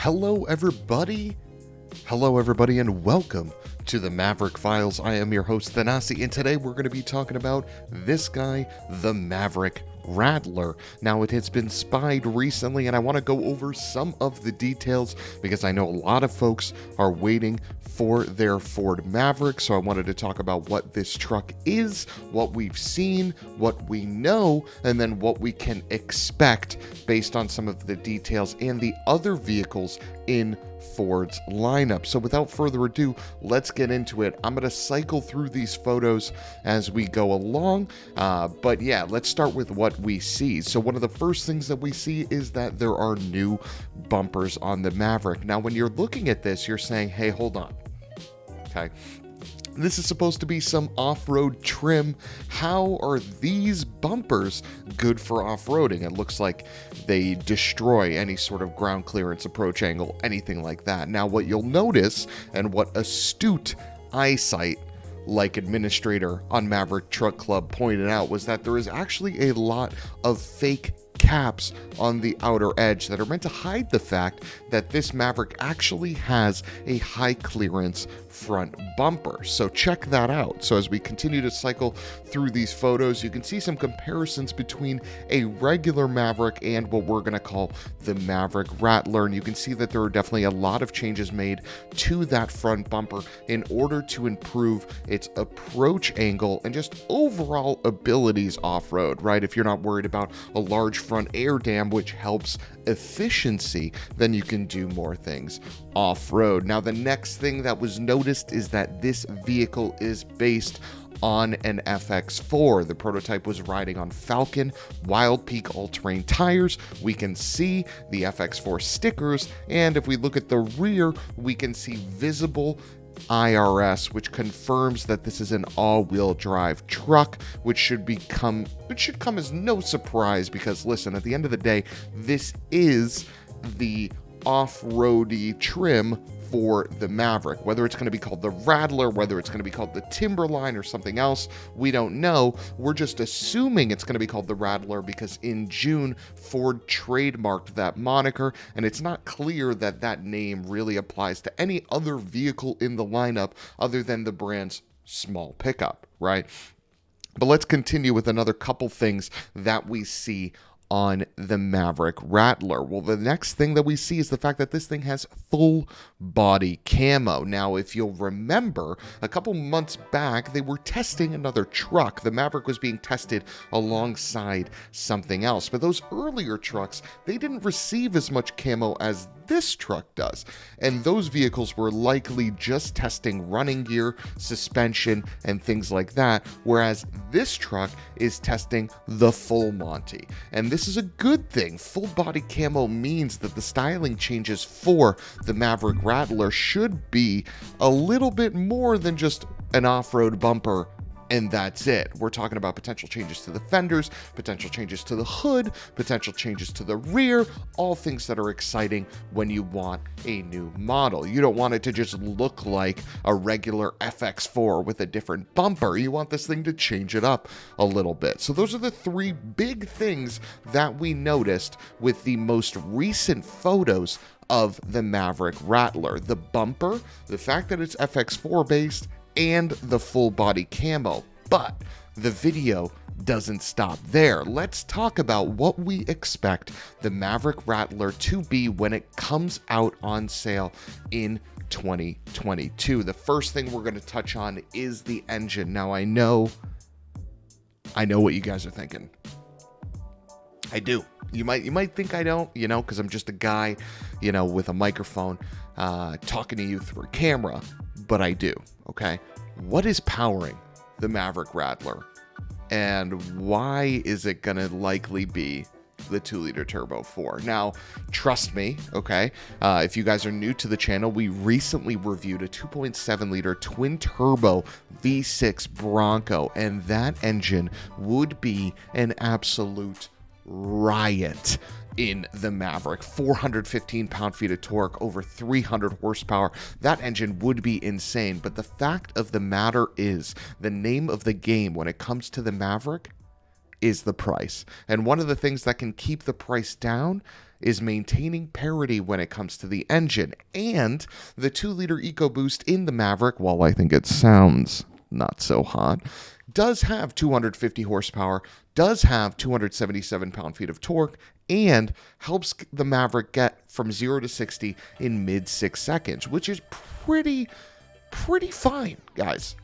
Hello everybody, and welcome to the Maverick Files. I am your host, Thanasi, and today we're going to be talking about this guy, the Maverick Rattler. Now, it has been spied recently, and I want to go over some of the details because I know a lot of folks are waiting for their Ford Maverick, so I wanted to talk about what this truck is, what we've seen, what we know, and then what we can expect based on some of the details and the other vehicles in Ford's lineup. So without further ado, let's get into it. I'm going to cycle through these photos as we go along, but yeah, let's start with what we see. So one of the first things that we see is that there are new bumpers on the Maverick. Now, when you're looking at this, you're saying, hey, hold on. Okay. This is supposed to be some off-road trim. How are these bumpers good for off-roading? It looks like they destroy any sort of ground clearance, approach angle, anything like that. Now, what you'll notice, and what astute eyesight like administrator on Maverick Truck Club pointed out, was that there is actually a lot of fake caps on the outer edge that are meant to hide the fact that this Maverick actually has a high clearance front bumper. So check that out. So as we continue to cycle through these photos, you can see some comparisons between a regular Maverick and what we're going to call the Maverick Rattler. And you can see that there are definitely a lot of changes made to that front bumper in order to improve its approach angle and just overall abilities off-road, right? If you're not worried about a large front air dam, which helps efficiency, then you can do more things off-road. Now, the next thing that was noticed is that this vehicle is based on an FX4. The prototype was riding on Falcon Wild Peak all-terrain tires. We can see the FX4 stickers, and if we look at the rear, we can see visible IRS, which confirms that this is an all-wheel drive truck, which should come as no surprise because, listen, at the end of the day, this is the off-roady trim for the Maverick. Whether it's going to be called the Rattler, whether it's going to be called the Timberline or something else, we don't know. We're just assuming it's going to be called the Rattler because in June, Ford trademarked that moniker, and it's not clear that that name really applies to any other vehicle in the lineup other than the brand's small pickup, right? But let's continue with another couple things that we see on the Maverick Rattler. Well, the next thing that we see is the fact that this thing has full body camo. Now, if you'll remember, a couple months back, they were testing another truck. The Maverick was being tested alongside something else. But those earlier trucks, they didn't receive as much camo as this truck does. And those vehicles were likely just testing running gear, suspension, and things like that, whereas this truck is testing the full Monty. And this is a good thing. Full body camo means that the styling changes for the Maverick Rattler should be a little bit more than just an off-road bumper and that's it. We're talking about potential changes to the fenders, potential changes to the hood, potential changes to the rear, all things that are exciting when you want a new model. You don't want it to just look like a regular FX4 with a different bumper. You want this thing to change it up a little bit. So those are the three big things that we noticed with the most recent photos of the Maverick Rattler. The bumper, the fact that it's FX4 based, and the full body camo. But the video doesn't stop there. Let's talk about what we expect the Maverick Rattler to be when it comes out on sale in 2022. The first thing we're going to touch on is the engine. Now, I know what you guys are thinking. I do. You might think I don't, because I'm just a guy, with a microphone talking to you through a camera. But I do, okay? What is powering the Maverick Rattler? And why is it going to likely be the 2-liter turbo 4? Now, trust me, okay? If you guys are new to the channel, we recently reviewed a 2.7-liter twin-turbo V6 Bronco, and that engine would be an absolute riot in the Maverick. 415 pound-feet of torque, over 300 horsepower. That engine would be insane, but the fact of the matter is, the name of the game when it comes to the Maverick is the price. And one of the things that can keep the price down is maintaining parity when it comes to the engine. And the 2-liter EcoBoost in the Maverick, while I think it sounds not so hot, does have 250 horsepower, does have 277 pound-feet of torque, and helps the Maverick get from 0 to 60 in mid 6 seconds, which is pretty fine, guys.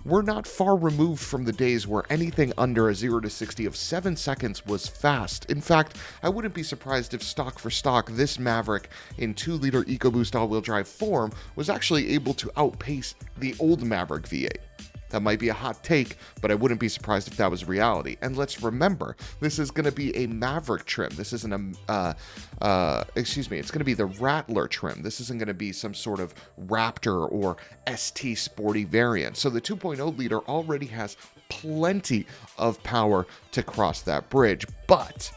We're not far removed from the days where anything under a 0 to 60 of 7 seconds was fast. In fact, I wouldn't be surprised if stock for stock, this Maverick in 2-liter EcoBoost all-wheel drive form was actually able to outpace the old Maverick V8. That might be a hot take, but I wouldn't be surprised if that was reality. And let's remember, this is going to be a Maverick trim. This isn't it's going to be the Rattler trim. This isn't going to be some sort of Raptor or ST Sporty variant. So the 2.0 liter already has plenty of power to cross that bridge. But,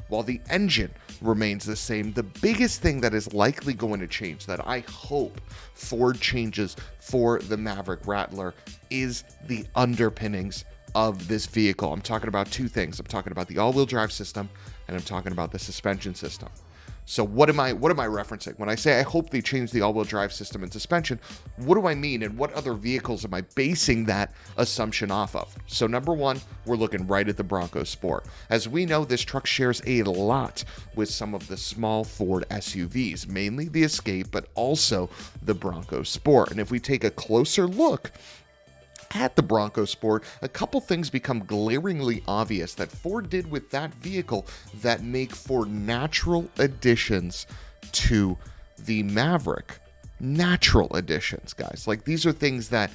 while the engine remains the same, the biggest thing that is likely going to change, that I hope Ford changes for the Maverick Rattler, is the underpinnings of this vehicle. I'm talking about two things. I'm talking about the all-wheel drive system, and I'm talking about the suspension system. So what am I referencing? When I say I hope they change the all-wheel drive system and suspension, what do I mean, and what other vehicles am I basing that assumption off of? So number one, we're looking right at the Bronco Sport. As we know, this truck shares a lot with some of the small Ford SUVs, mainly the Escape, but also the Bronco Sport. And if we take a closer look at the Bronco Sport, a couple things become glaringly obvious that Ford did with that vehicle that make for natural additions to the Maverick. Natural additions, guys. Like, these are things that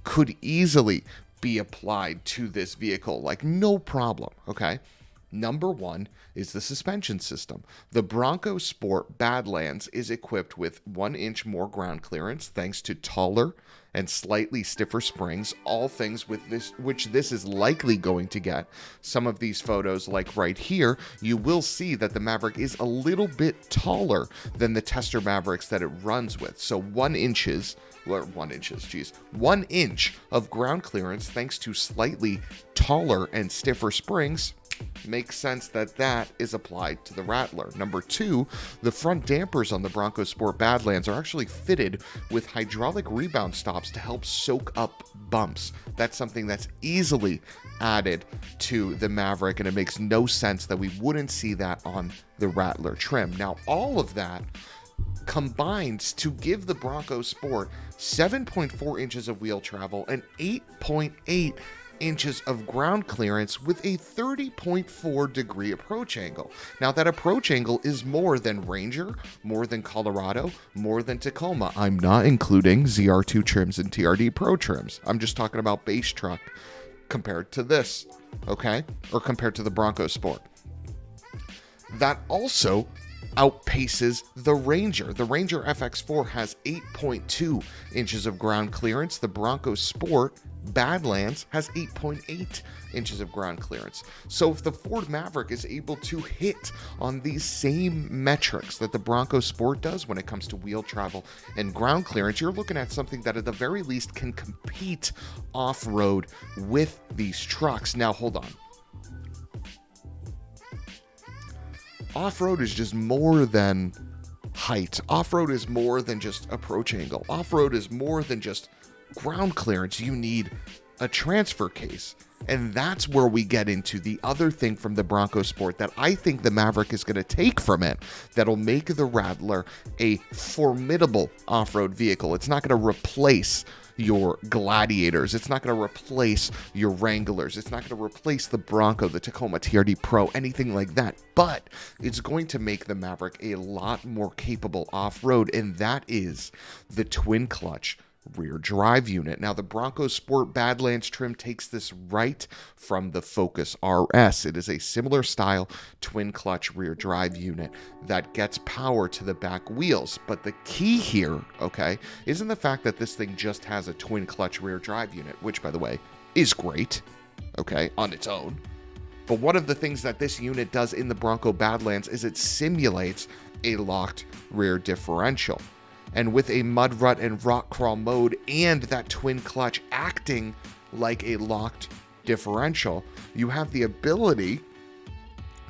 could easily be applied to this vehicle, like no problem, okay? Number one is the suspension system. The Bronco Sport Badlands is equipped with 1 inch more ground clearance thanks to taller and slightly stiffer springs, all things with this, which this is likely going to get. Some of these photos, like right here, you will see that the Maverick is a little bit taller than the tester Mavericks that it runs with. So 1 inch of ground clearance thanks to slightly taller and stiffer springs. Makes sense that that is applied to the Rattler. Number two, the front dampers on the Bronco Sport Badlands are actually fitted with hydraulic rebound stops to help soak up bumps. That's something that's easily added to the Maverick, and it makes no sense that we wouldn't see that on the Rattler trim. Now, all of that combines to give the Bronco Sport 7.4 inches of wheel travel and 8.8 inches of ground clearance with a 30.4 degree approach angle. Now, that approach angle is more than Ranger, more than Colorado, more than Tacoma. I'm not including ZR2 trims and TRD Pro trims. I'm just talking about base truck compared to this, okay? Or compared to the Bronco Sport. That also outpaces the Ranger. The Ranger FX4 has 8.2 inches of ground clearance. The Bronco Sport Badlands has 8.8 inches of ground clearance. So if the Ford Maverick is able to hit on these same metrics that the Bronco Sport does when it comes to wheel travel and ground clearance, you're looking at something that at the very least can compete off-road with these trucks. Now, hold on. Off-road is just more than height. Off-road is more than just approach angle. Off-road is more than just ground clearance. You need a transfer case. And that's where we get into the other thing from the Bronco Sport that I think the Maverick is going to take from it that'll make the Rattler a formidable off-road vehicle. It's not going to replace your Gladiators. It's not going to replace your Wranglers. It's not going to replace the Bronco, the Tacoma TRD Pro, anything like that. But it's going to make the Maverick a lot more capable off-road, and that is the twin clutch rear drive unit. Now, the Bronco Sport Badlands trim takes this right from the Focus RS. It is a similar style twin clutch rear drive unit that gets power to the back wheels. But the key here, okay, isn't the fact that this thing just has a twin clutch rear drive unit, which, by the way, is great, okay, on its own. But one of the things that this unit does in the Bronco Badlands is it simulates a locked rear differential. And with a mud rut and rock crawl mode and that twin clutch acting like a locked differential, you have the ability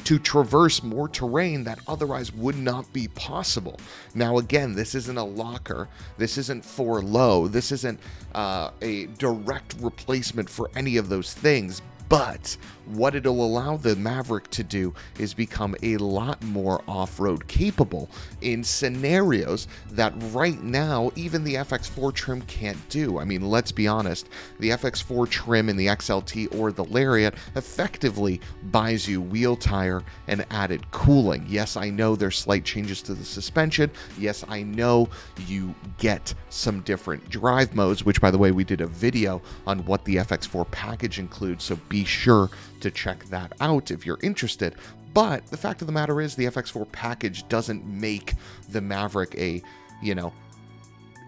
to traverse more terrain that otherwise would not be possible. Now, again, this isn't a locker. This isn't for low. This isn't a direct replacement for any of those things. But what it'll allow the Maverick to do is become a lot more off-road capable in scenarios that right now even the FX4 trim can't do. I mean, let's be honest, the FX4 trim in the XLT or the Lariat effectively buys you wheel tire and added cooling. Yes, I know there's slight changes to the suspension. Yes, I know you get some different drive modes, which, by the way, we did a video on what the FX4 package includes, so be sure to check that out if you're interested. But the fact of the matter is the FX4 package doesn't make the Maverick a,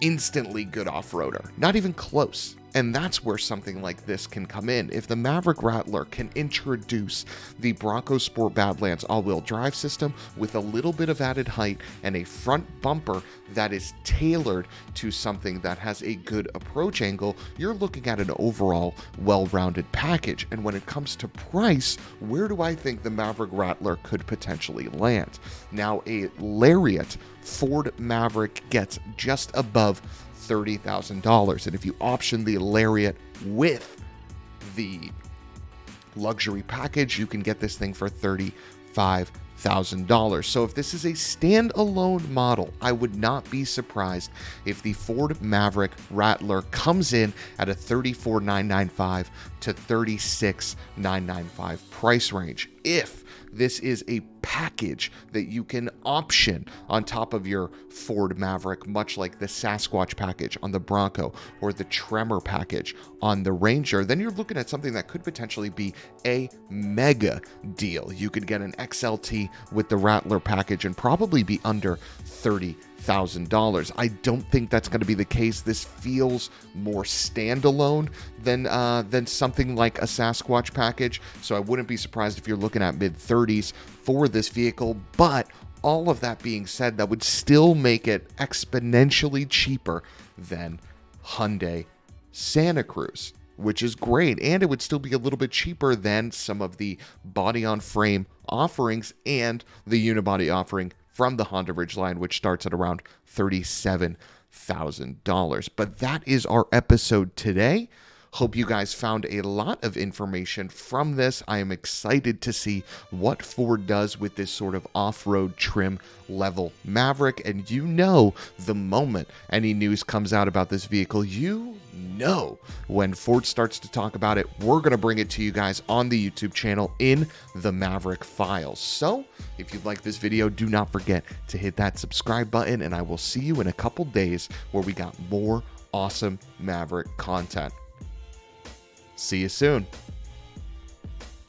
instantly good off-roader. Not even close. And that's where something like this can come in. If the Maverick Rattler can introduce the Bronco Sport Badlands all-wheel drive system with a little bit of added height and a front bumper that is tailored to something that has a good approach angle, you're looking at an overall well-rounded package. And when it comes to price, where do I think the Maverick Rattler could potentially land? Now, a Lariat Ford Maverick gets just above $30,000, and if you option the Lariat with the luxury package, you can get this thing for $35,000. So if this is a standalone model, I would not be surprised if the Ford Maverick Rattler comes in at a $34,995 to $36,995 price range. If this is a package that you can option on top of your Ford Maverick, much like the Sasquatch package on the Bronco or the Tremor package on the Ranger, then you're looking at something that could potentially be a mega deal. You could get an XLT with the Rattler package and probably be under $30,000. I don't think that's going to be the case. This feels more standalone than something like a Sasquatch package, so I wouldn't be surprised if you're looking at mid-30s for this vehicle. But all of that being said, that would still make it exponentially cheaper than Hyundai Santa Cruz, which is great, and it would still be a little bit cheaper than some of the body-on-frame offerings and the unibody offering from the Honda Ridgeline, which starts at around $37,000. But that is our episode today. Hope you guys found a lot of information from this. I am excited to see what Ford does with this sort of off-road trim level Maverick. And the moment any news comes out about this vehicle, when Ford starts to talk about it, we're going to bring it to you guys on the YouTube channel in the Maverick Files. So if you like this video, do not forget to hit that subscribe button, and I will see you in a couple days where we got more awesome Maverick content. See you soon.